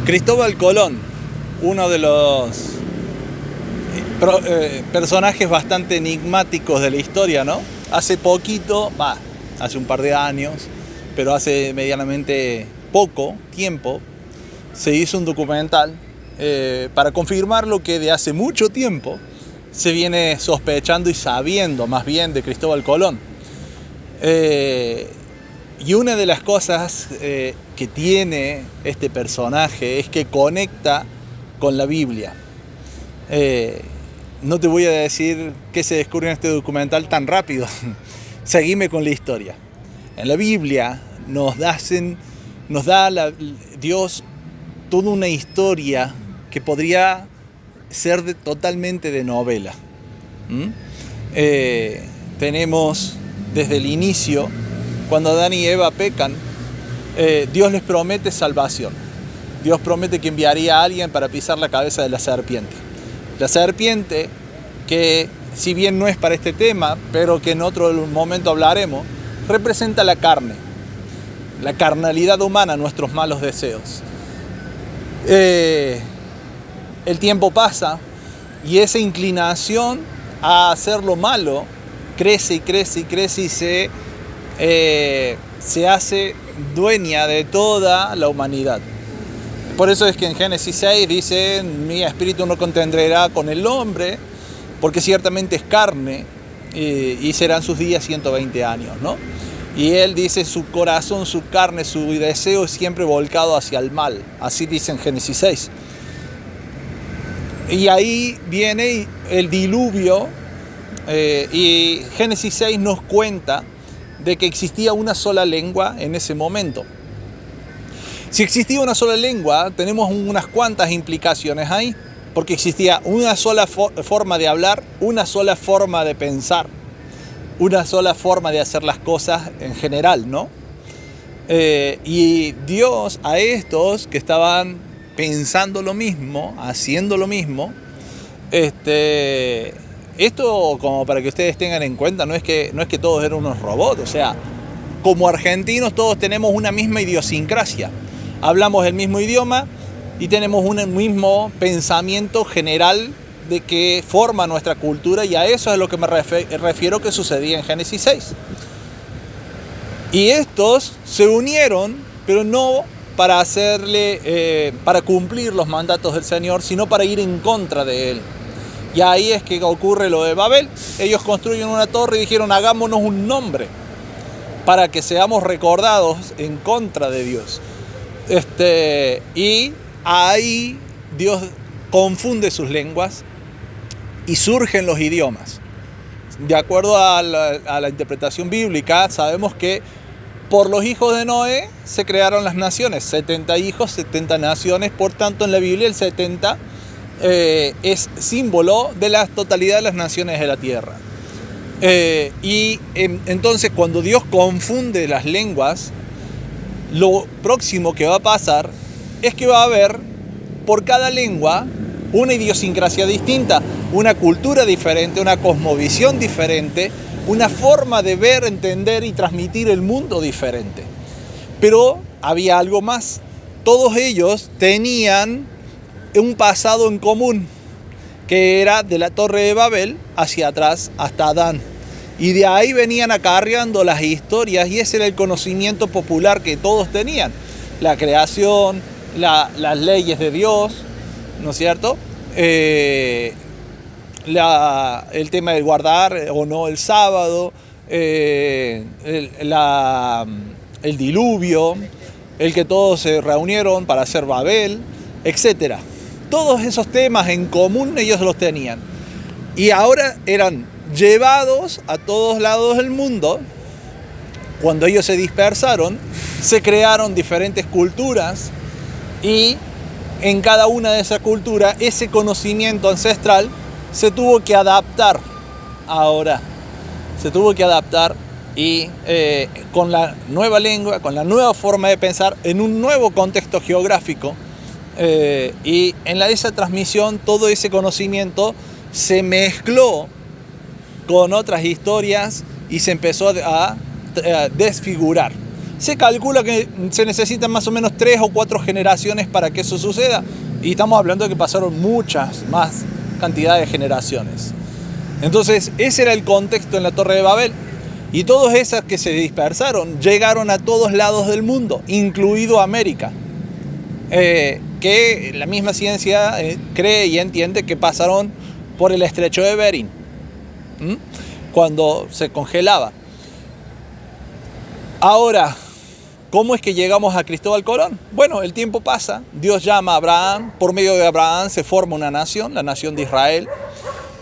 Cristóbal Colón, uno de los personajes bastante enigmáticos de la historia, ¿no? Hace poquito, hace un par de años, pero hace medianamente poco tiempo, se hizo un documental para confirmar lo que de hace mucho tiempo se viene sospechando y sabiendo más bien de Cristóbal Colón. Y una de las cosas que tiene este personaje es que conecta con la Biblia. No te voy a decir qué se descubre en este documental tan rápido. Seguime con la historia. En la Biblia nos da Dios toda una historia que podría ser totalmente de novela. Tenemos desde el inicio, cuando Adán y Eva pecan, Dios les promete salvación. Dios promete que enviaría a alguien para pisar la cabeza de la serpiente. La serpiente, que si bien no es para este tema, pero que en otro momento hablaremos, representa la carne, la carnalidad humana, nuestros malos deseos. El tiempo pasa y esa inclinación a hacer lo malo crece y crece y crece y se hace dueña de toda la humanidad. Por eso es que en Génesis 6 dice: mi espíritu no contendrá con el hombre, porque ciertamente es carne, y serán sus días 120 años, ¿no? Y él dice: su corazón, su carne, su deseo es siempre volcado hacia el mal. Así dice en Génesis 6. Y ahí viene el diluvio, y Génesis 6 nos cuenta de que existía una sola lengua en ese momento. Si existía una sola lengua, tenemos unas cuantas implicaciones ahí, porque existía una sola forma de hablar, una sola forma de pensar, una sola forma de hacer las cosas en general, ¿no? Y Dios a estos que estaban pensando lo mismo, haciendo lo mismo, esto como para que ustedes tengan en cuenta, no es que todos eran unos robots, o sea, como argentinos todos tenemos una misma idiosincrasia. Hablamos el mismo idioma y tenemos un mismo pensamiento general de que forma nuestra cultura, y a eso es a lo que me refiero que sucedía en Génesis 6. Y estos se unieron, pero no para para cumplir los mandatos del Señor, sino para ir en contra de Él. Y ahí es que ocurre lo de Babel. Ellos construyen una torre y dijeron: hagámonos un nombre para que seamos recordados en contra de Dios. Y ahí Dios confunde sus lenguas y surgen los idiomas. De acuerdo a la interpretación bíblica, sabemos que por los hijos de Noé se crearon las naciones, 70 hijos, 70 naciones. Por tanto, en la Biblia el 70 es símbolo de la totalidad de las naciones de la tierra. Entonces, cuando Dios confunde las lenguas, lo próximo que va a pasar es que va a haber por cada lengua una idiosincrasia distinta, una cultura diferente, una cosmovisión diferente, una forma de ver, entender y transmitir el mundo diferente. Pero había algo más. Todos ellos tenían un pasado en común, que era de la Torre de Babel hacia atrás hasta Adán. Y de ahí venían acarreando las historias, y ese era el conocimiento popular que todos tenían. La creación, las leyes de Dios, ¿no es cierto? El tema de guardar o no el sábado, el diluvio, el que todos se reunieron para hacer Babel, etc. Todos esos temas en común ellos los tenían. Y ahora eran llevados a todos lados del mundo. Cuando ellos se dispersaron, se crearon diferentes culturas, y en cada una de esas culturas ese conocimiento ancestral se tuvo que adaptar. Ahora se tuvo que adaptar, y con la nueva lengua, con la nueva forma de pensar, en un nuevo contexto geográfico, y en esa transmisión todo ese conocimiento se mezcló con otras historias y se empezó a desfigurar. Se calcula que se necesitan más o menos 3 o 4 generaciones para que eso suceda. Y estamos hablando de que pasaron muchas más cantidad de generaciones. Entonces, ese era el contexto en la Torre de Babel. Y todas esas que se dispersaron llegaron a todos lados del mundo, incluido América. Que la misma ciencia cree y entiende que pasaron por el estrecho de Bering, cuando se congelaba. Ahora, ¿cómo es que llegamos a Cristóbal Colón? Bueno, el tiempo pasa, Dios llama a Abraham, por medio de Abraham se forma una nación, la nación de Israel,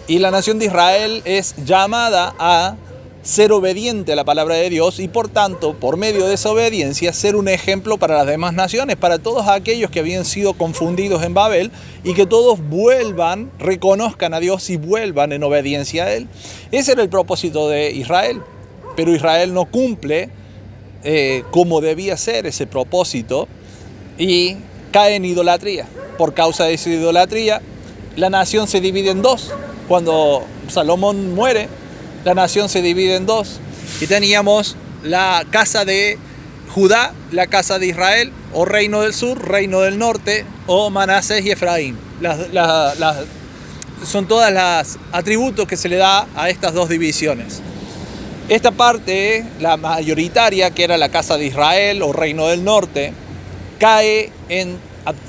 y la nación de Israel es llamada a ser obediente a la palabra de Dios y por tanto, por medio de esa obediencia, ser un ejemplo para las demás naciones, para todos aquellos que habían sido confundidos en Babel y que todos vuelvan, reconozcan a Dios y vuelvan en obediencia a Él. Ese era el propósito de Israel, pero Israel no cumple como debía ser ese propósito y cae en idolatría. Por causa de esa idolatría, la nación se divide en dos. Cuando Salomón muere, la nación se divide en dos y teníamos la casa de Judá, la casa de Israel, o reino del sur, reino del norte, o Manasés y Efraín. Son todas las atributos que se le da a estas dos divisiones. Esta parte, la mayoritaria, que era la casa de Israel o reino del norte, cae en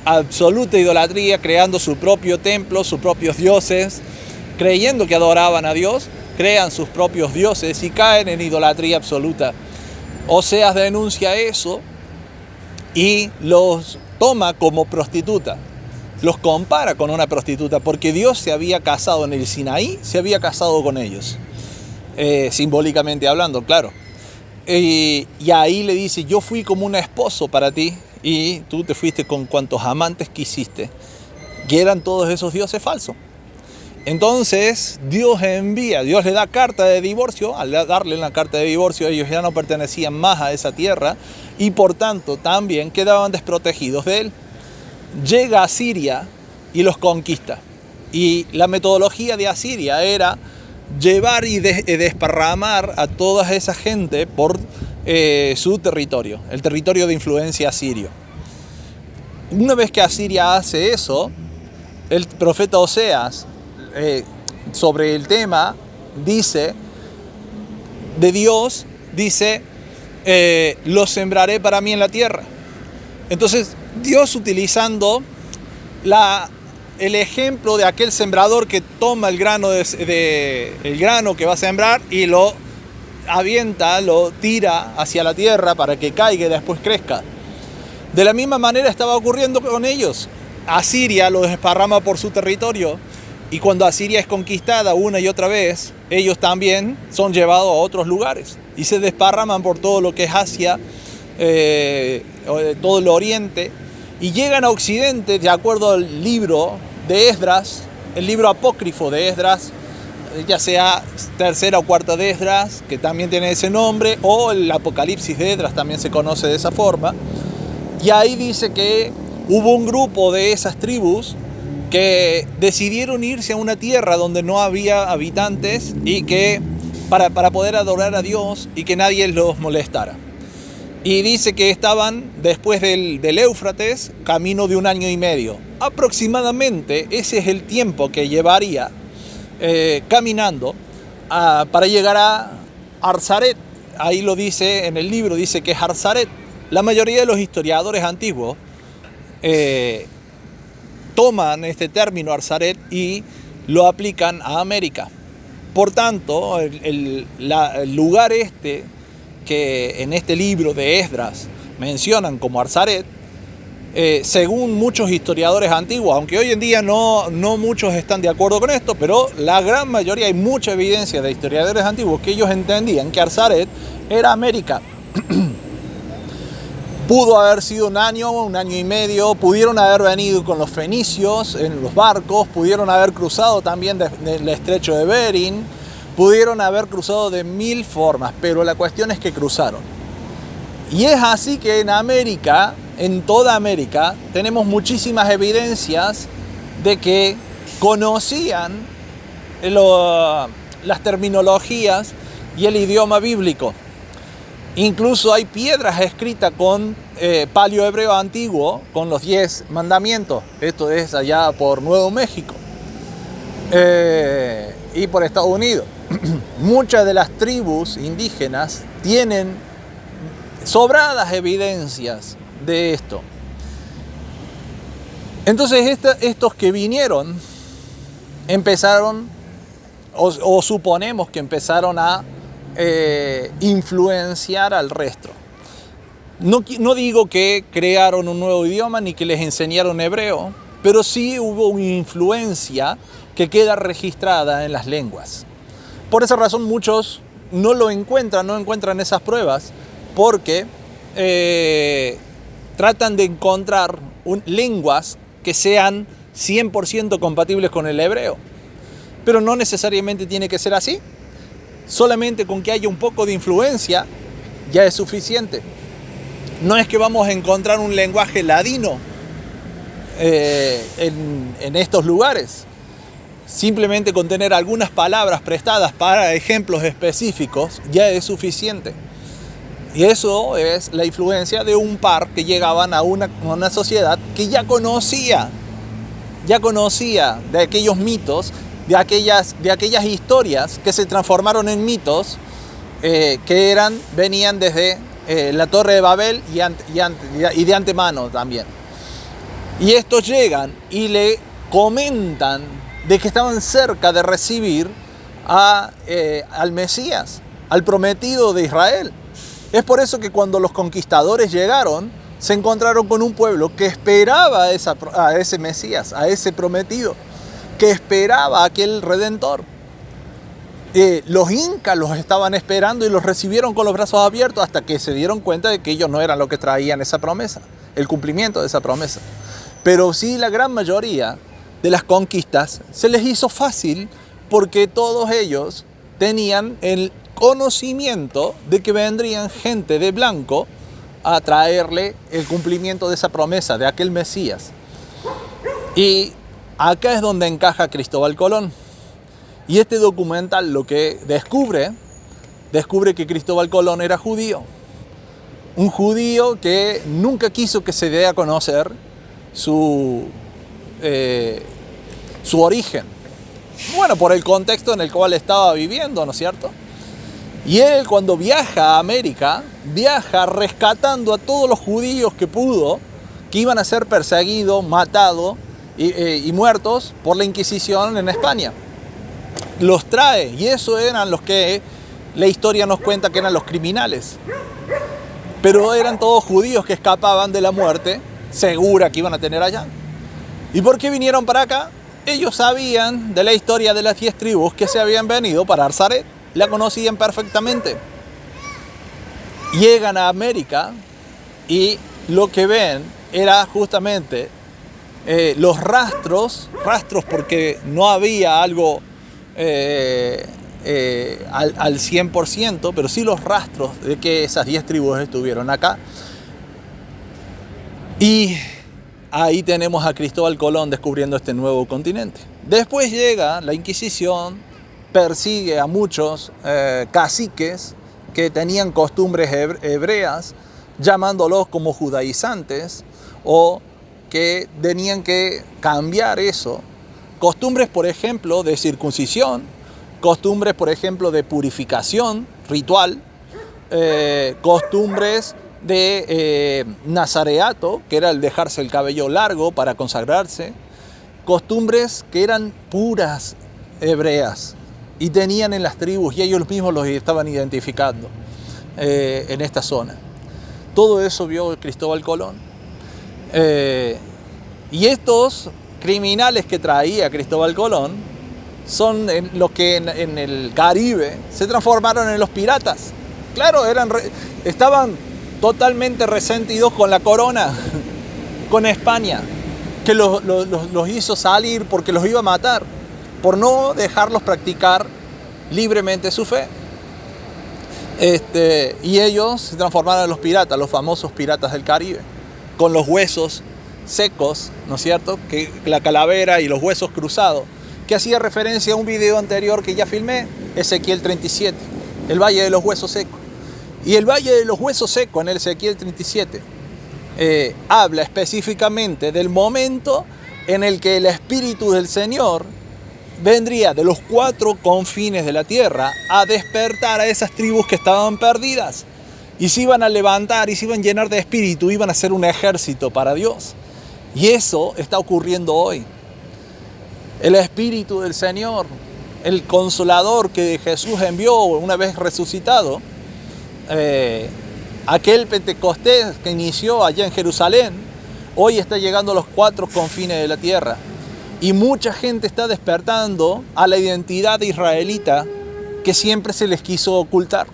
absoluta idolatría, creando su propio templo, sus propios dioses, creyendo que adoraban a Dios, crean sus propios dioses y caen en idolatría absoluta. Oseas denuncia eso y los toma como prostituta, los compara con una prostituta, porque Dios se había casado en el Sinaí, se había casado con ellos, simbólicamente hablando, claro. Y ahí le dice, yo fui como un esposo para ti y tú te fuiste con cuantos amantes quisiste, que eran todos esos dioses falsos. Entonces Dios le da carta de divorcio. Al darle la carta de divorcio, ellos ya no pertenecían más a esa tierra y por tanto también quedaban desprotegidos de él. Llega a Asiria y los conquista. Y la metodología de Asiria era llevar y desparramar a toda esa gente por su territorio, el territorio de influencia asirio. Una vez que Asiria hace eso, el profeta Oseas sobre el tema dice, de Dios, dice, los sembraré para mí en la tierra. Entonces Dios, utilizando el ejemplo de aquel sembrador que toma el grano que va a sembrar y lo avienta, lo tira hacia la tierra para que caiga y después crezca. De la misma manera estaba ocurriendo con ellos. Asiria lo desparrama por su territorio. Y cuando Asiria es conquistada una y otra vez, ellos también son llevados a otros lugares y se desparraman por todo lo que es Asia, todo el oriente, y llegan a Occidente de acuerdo al libro de Esdras, el libro apócrifo de Esdras, ya sea tercera o cuarta de Esdras, que también tiene ese nombre, o el Apocalipsis de Esdras también se conoce de esa forma. Y ahí dice que hubo un grupo de esas tribus que decidieron irse a una tierra donde no había habitantes y que para poder adorar a Dios y que nadie los molestara. Y dice que estaban después del Éufrates camino de 1 año y medio. Aproximadamente ese es el tiempo que llevaría caminando para llegar a Arzaret. Ahí lo dice en el libro, dice que es Arzaret. La mayoría de los historiadores antiguos toman este término Arzaret y lo aplican a América. Por tanto, el lugar que en este libro de Esdras mencionan como Arzaret, según muchos historiadores antiguos, aunque hoy en día no muchos están de acuerdo con esto, pero la gran mayoría, hay mucha evidencia de historiadores antiguos que ellos entendían que Arzaret era América. Pudo haber sido 1 año y medio, pudieron haber venido con los fenicios en los barcos, pudieron haber cruzado también del estrecho de Bering, pudieron haber cruzado de 1000 formas, pero la cuestión es que cruzaron. Y es así que en América, en toda América, tenemos muchísimas evidencias de que conocían las terminologías y el idioma bíblico. Incluso hay piedras escritas con palio hebreo antiguo, con los 10 mandamientos. Esto es allá por Nuevo México y por Estados Unidos. Muchas de las tribus indígenas tienen sobradas evidencias de esto. Entonces estos que vinieron empezaron, o suponemos que empezaron a influenciar al resto. No digo que crearon un nuevo idioma ni que les enseñaron hebreo, pero sí hubo una influencia que queda registrada en las lenguas. Por esa razón muchos no encuentran esas pruebas, porque tratan de encontrar lenguas que sean 100% compatibles con el hebreo. Pero no necesariamente tiene que ser así. Solamente con que haya un poco de influencia ya es suficiente. No es que vamos a encontrar un lenguaje ladino en estos lugares. Simplemente con tener algunas palabras prestadas para ejemplos específicos ya es suficiente. Y eso es la influencia de un par que llegaban a una sociedad que ya conocía de aquellos mitos, de aquellas historias que se transformaron en mitos, que venían desde la Torre de Babel y de antemano también. Y estos llegan y le comentan de que estaban cerca de recibir al Mesías, al prometido de Israel. Es por eso que cuando los conquistadores llegaron, se encontraron con un pueblo que esperaba a ese Mesías, a ese prometido, que esperaba a aquel Redentor. Los incas los estaban esperando y los recibieron con los brazos abiertos hasta que se dieron cuenta de que ellos no eran los que traían esa promesa, el cumplimiento de esa promesa. Pero sí, la gran mayoría de las conquistas se les hizo fácil porque todos ellos tenían el conocimiento de que vendrían gente de blanco a traerle el cumplimiento de esa promesa, de aquel Mesías. Y acá es donde encaja Cristóbal Colón. Y este documental lo que descubre que Cristóbal Colón era judío. Un judío que nunca quiso que se dé a conocer su origen. Bueno, por el contexto en el cual estaba viviendo, ¿no es cierto? Y él, cuando viaja a América, viaja rescatando a todos los judíos que pudo, que iban a ser perseguidos, matados y muertos por la Inquisición en España. Los trae, y eso eran los que la historia nos cuenta que eran los criminales. Pero eran todos judíos que escapaban de la muerte segura que iban a tener allá. ¿Y por qué vinieron para acá? Ellos sabían de la historia de las 10 tribus que se habían venido para Arzaret. La conocían perfectamente. Llegan a América y lo que ven era justamente los rastros porque no había algo al 100%, pero sí los rastros de que esas 10 tribus estuvieron acá. Y ahí tenemos a Cristóbal Colón descubriendo este nuevo continente. Después llega la Inquisición, persigue a muchos caciques que tenían costumbres hebreas, llamándolos como judaizantes, o que tenían que cambiar eso. Costumbres, por ejemplo, de circuncisión, costumbres, por ejemplo, de purificación ritual, costumbres de nazareato, que era el dejarse el cabello largo para consagrarse, costumbres que eran puras hebreas y tenían en las tribus, y ellos mismos los estaban identificando en esta zona. Todo eso vio Cristóbal Colón. Y estos criminales que traía Cristóbal Colón son los que en el Caribe se transformaron en los piratas. Claro, estaban totalmente resentidos con la corona, con España, que los hizo salir porque los iba a matar, por no dejarlos practicar libremente su fe. Y ellos se transformaron en los piratas, los famosos piratas del Caribe, con los huesos secos, ¿no es cierto? Que la calavera y los huesos cruzados, que hacía referencia a un video anterior que ya filmé, Ezequiel 37, el Valle de los Huesos Secos. Y el valle de los huesos secos en el Ezequiel 37 habla específicamente del momento en el que el Espíritu del Señor vendría de los 4 confines de la tierra a despertar a esas tribus que estaban perdidas. Y se iban a levantar y se iban a llenar de espíritu, iban a ser un ejército para Dios. Y eso está ocurriendo hoy. El Espíritu del Señor, el Consolador que Jesús envió una vez resucitado, aquel Pentecostés que inició allá en Jerusalén, hoy está llegando a los 4 confines de la tierra. Y mucha gente está despertando a la identidad israelita que siempre se les quiso ocultar,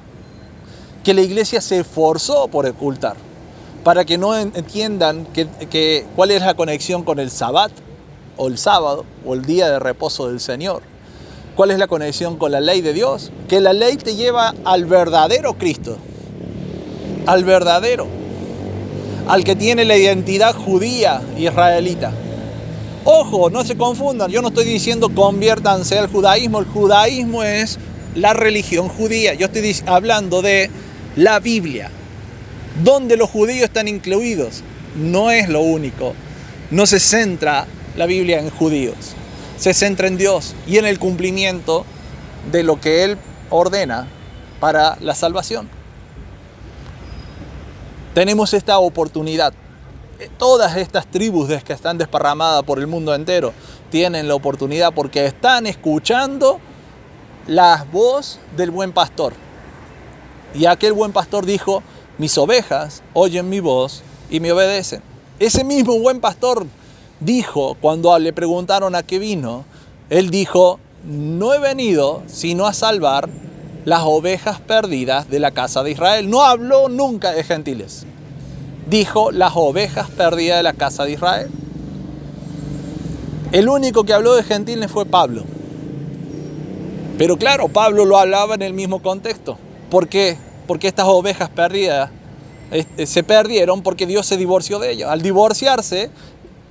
que la iglesia se esforzó por ocultar, para que no entiendan cuál es la conexión con el Sabbat, o el sábado, o el día de reposo del Señor. ¿Cuál es la conexión con la ley de Dios? Que la ley te lleva al verdadero Cristo, al verdadero, al que tiene la identidad judía israelita. Ojo, no se confundan, yo no estoy diciendo conviértanse al judaísmo. El judaísmo es la religión judía. Yo estoy hablando de la Biblia, donde los judíos están incluidos. No es lo único. No se centra la Biblia en judíos. Se centra en Dios y en el cumplimiento de lo que Él ordena para la salvación. Tenemos esta oportunidad. Todas estas tribus que están desparramadas por el mundo entero tienen la oportunidad porque están escuchando la voz del buen pastor. Y aquel buen pastor dijo: mis ovejas oyen mi voz y me obedecen. Ese mismo buen pastor dijo, cuando le preguntaron a qué vino, él dijo: no he venido sino a salvar las ovejas perdidas de la casa de Israel. No habló nunca de gentiles. Dijo las ovejas perdidas de la casa de Israel. El único que habló de gentiles fue Pablo. Pero claro, Pablo lo hablaba en el mismo contexto. ¿Por qué? Porque estas ovejas perdidas se perdieron porque Dios se divorció de ellos. Al divorciarse,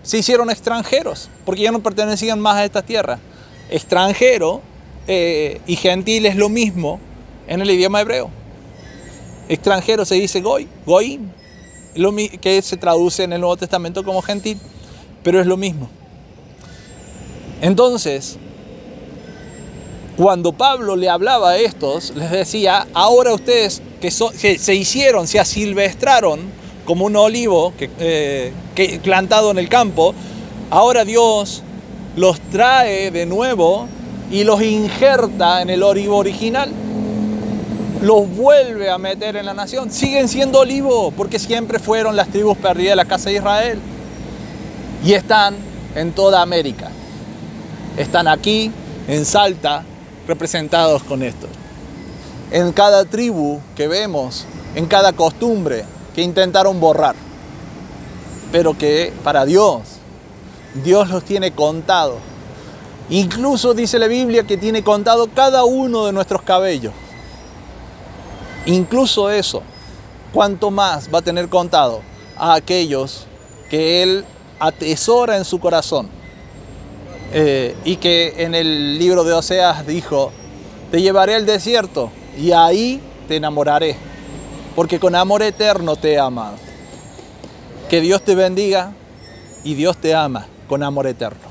se hicieron extranjeros, porque ya no pertenecían más a esta tierra. Extranjero y gentil es lo mismo en el idioma hebreo. Extranjero se dice goy, goim, que se traduce en el Nuevo Testamento como gentil, pero es lo mismo. Entonces, cuando Pablo le hablaba a estos, les decía: ahora ustedes que se asilvestraron como un olivo que plantado en el campo, ahora Dios los trae de nuevo y los injerta en el olivo original. Los vuelve a meter en la nación. Siguen siendo olivo porque siempre fueron las tribus perdidas de la casa de Israel. Y están en toda América. Están aquí, en Salta, representados con esto. En cada tribu que vemos, en cada costumbre que intentaron borrar. Pero que para Dios los tiene contados. Incluso dice la Biblia que tiene contado cada uno de nuestros cabellos. Incluso eso, ¿cuánto más va a tener contado a aquellos que Él atesora en su corazón? Y que en el libro de Oseas dijo: te llevaré al desierto y ahí te enamoraré, porque con amor eterno te he amado. Que Dios te bendiga y Dios te ama con amor eterno.